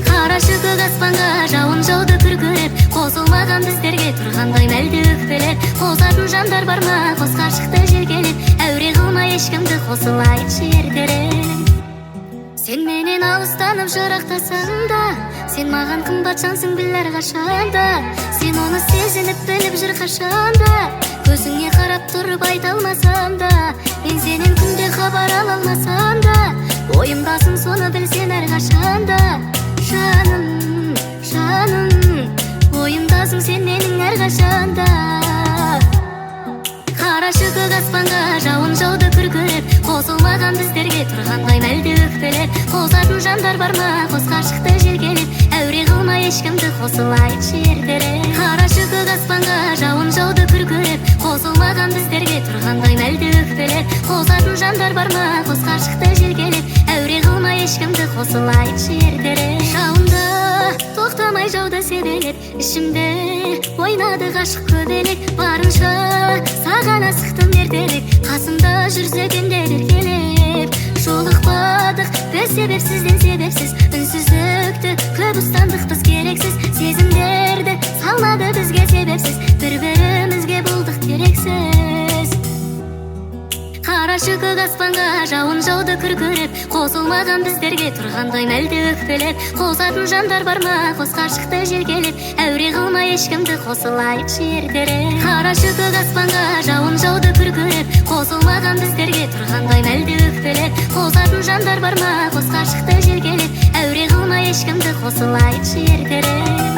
Карашы көк аспанга жауын жауды күркіреп, қосылмаған біздерге тұрғандай мәлді өкпелеп, қосатын жандар бар ма қос ғашықты желкелеп, әуре қылма ешкімді қосылайықшы ертерек. Сен менен алыстанып жырақтасаң да, сен маған қымбат жансың біл әрқашанда. Сен оны сезініп біліп жүр қашанда, көзіңе қарап тұрып айта алмасам да, мен сенен күнде хабар ала алмасам да, ойымдасың соны білсен әрқашанда. Жаным, жаным, ойымдасың сен менің әрқашанда. Қарашы көк аспанға жауын жауды күркіреп, қосылмаған біздерге тұрғандай мәлді өкпелеп, қосатын жандар бар ма қос ғашықты желкелеп, әуре қылма ешкімді қосылайықшы ертерек. Қарашы көк аспанға жауын жауды күркіреп, қосылмаған біздерге тұрғандай мәлді өкпелеп, қосатын жандар бар ма қос ғашықты желкелеп, әуре қылма ешкімді қосылайықшы ертерек. Жауында тоқтамай жауды себелеп, ішімде ойнады ғашық көбелек, барынша саған асықтым ертерек, қасымда жүрсе күндер еркелеп. Жолықпадық біз себепсізден себепсіз, үнсіздікті көп ұстандық біз керексіз, сезімдерді салмады бізге себепсіз, бір-бірімізге болдық керексіз. Қарашы көк аспанға жауын жауды күркіреп, қосылмаған біздерге тұрғандай мәлді өкпелеп, қосатын жандар бар ма қос ғашықты желкелеп, әуре қылма ешкімді қосылайықшы ертерек. Қарашы көк аспанға жауын жауды күркіреп, қосылмаған біздерге тұрғандай мәлді өкпелеп, қосатын жандар бар ма қос ғашықты желкелеп, әуре қылма ешкімді қосылайықшы ертерек.